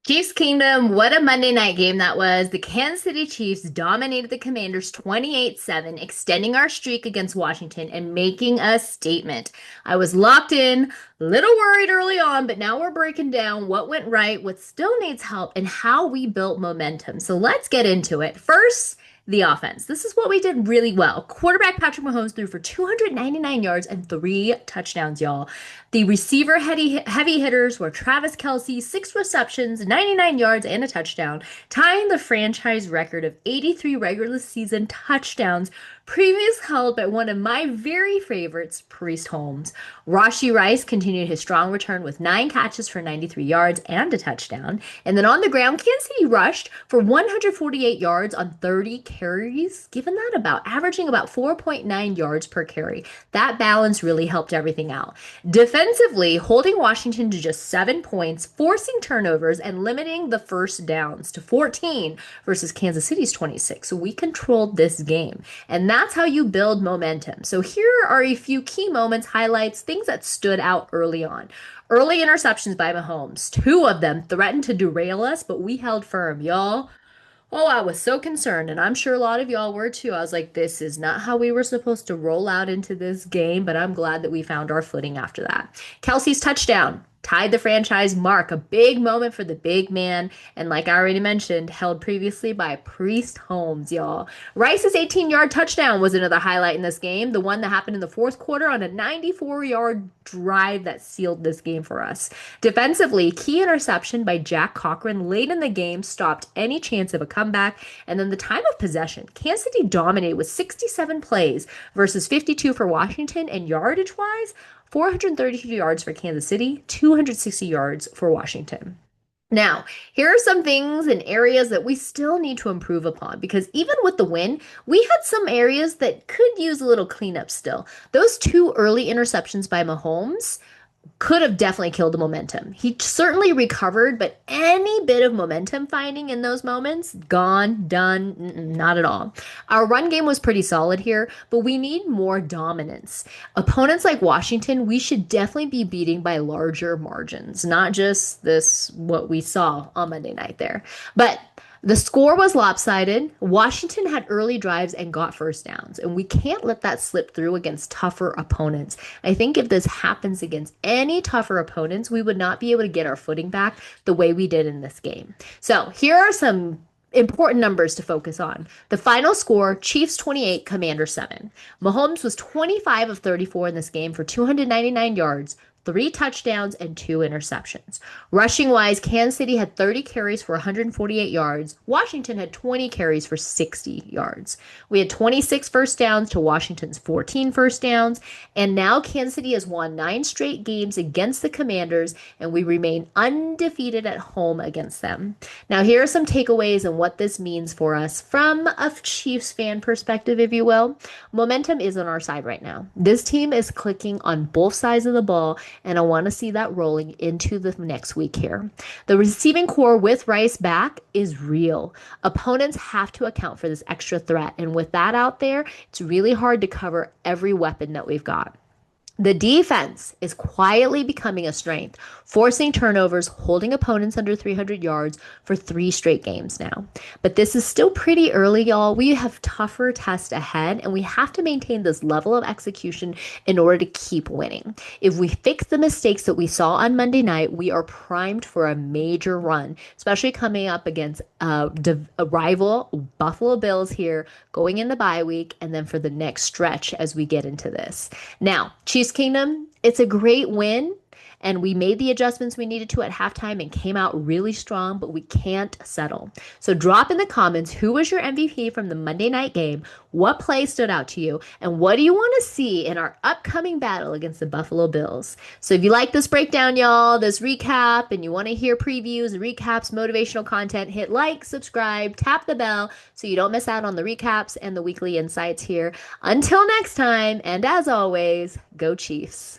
Chiefs Kingdom, what a Monday night game that was. The Kansas City Chiefs dominated the Commanders 28-7, extending our streak against Washington and making a statement. I was locked in, a little worried early on, but now we're breaking down what went right, what still needs help, and how we built momentum. So let's get into it. First, the offense. This is what we did really well. Quarterback Patrick Mahomes threw for 299 yards and three touchdowns, y'all. The receiver heavy hitters were Travis Kelce, six receptions, 99 yards, and a touchdown, tying the franchise record of 83 regular season touchdowns, previously held by one of my very favorites, Priest Holmes. Rashee Rice continued his strong return with nine catches for 93 yards and a touchdown. And then on the ground, Kansas City rushed for 148 yards on 30 carries, given that averaging about 4.9 yards per carry. That balance really helped everything out. Defensively, holding Washington to just 7 points, forcing turnovers, and limiting the first downs to 14 versus Kansas City's 26. So we controlled this game. And that's how you build momentum. So here are a few key moments, highlights, things that stood out early on. Early interceptions by Mahomes. Two of them threatened to derail us, but we held firm, y'all. Oh, I was so concerned, and I'm sure a lot of y'all were too. I was like, this is not how we were supposed to roll out into this game, but I'm glad that we found our footing after that. Kelsey's touchdown tied the franchise mark, a big moment for the big man, and like I already mentioned, held previously by Priest Holmes, y'all. Rice's 18-yard touchdown was another highlight in this game, the one that happened in the fourth quarter on a 94-yard drive that sealed this game for us. Defensively, key interception by Jack Cochran late in the game stopped any chance of a comeback, and then the time of possession, Kansas City dominated with 67 plays versus 52 for Washington, and yardage-wise, 432 yards for Kansas City, 260 yards for Washington. Now, here are some things and areas that we still need to improve upon because even with the win, we had some areas that could use a little cleanup still. Those two early interceptions by Mahomes could have definitely killed the momentum. He certainly recovered, but any bit of momentum finding in those moments, gone, done, not at all. Our run game was pretty solid here, but we need more dominance. Opponents like Washington, we should definitely be beating by larger margins, not just this, what we saw on Monday night there. But the score was lopsided. Washington had early drives and got first downs, and we can't let that slip through against tougher opponents. I think if this happens against any tougher opponents, we would not be able to get our footing back the way we did in this game. So here are some important numbers to focus on. The final score, Chiefs 28, Commanders 7. Mahomes was 25 of 34 in this game for 299 yards, three touchdowns, and two interceptions. Rushing wise, Kansas City had 30 carries for 148 yards. Washington had 20 carries for 60 yards. We had 26 first downs to Washington's 14 first downs. And now Kansas City has won 9 straight games against the Commanders, and we remain undefeated at home against them. Now, here are some takeaways and what this means for us from a Chiefs fan perspective, if you will. Momentum is on our side right now. This team is clicking on both sides of the ball, and I want to see that rolling into the next week here. The receiving core with Rice back is real. Opponents have to account for this extra threat, and with that out there, it's really hard to cover every weapon that we've got. The defense is quietly becoming a strength, forcing turnovers, holding opponents under 300 yards for 3 straight games now. But this is still pretty early, y'all. We have tougher tests ahead, and we have to maintain this level of execution in order to keep winning. If we fix the mistakes that we saw on Monday night, we are primed for a major run, especially coming up against a rival Buffalo Bills here, going in the bye week, and then for the next stretch as we get into this. Now, Chiefs Kingdom, it's a great win, and we made the adjustments we needed to at halftime and came out really strong, but we can't settle. So drop in the comments who was your MVP from the Monday night game, what play stood out to you, and what do you want to see in our upcoming battle against the Buffalo Bills. So if you like this breakdown, y'all, this recap, and you want to hear previews, recaps, motivational content, hit like, subscribe, tap the bell so you don't miss out on the recaps and the weekly insights here. Until next time, and as always, go Chiefs.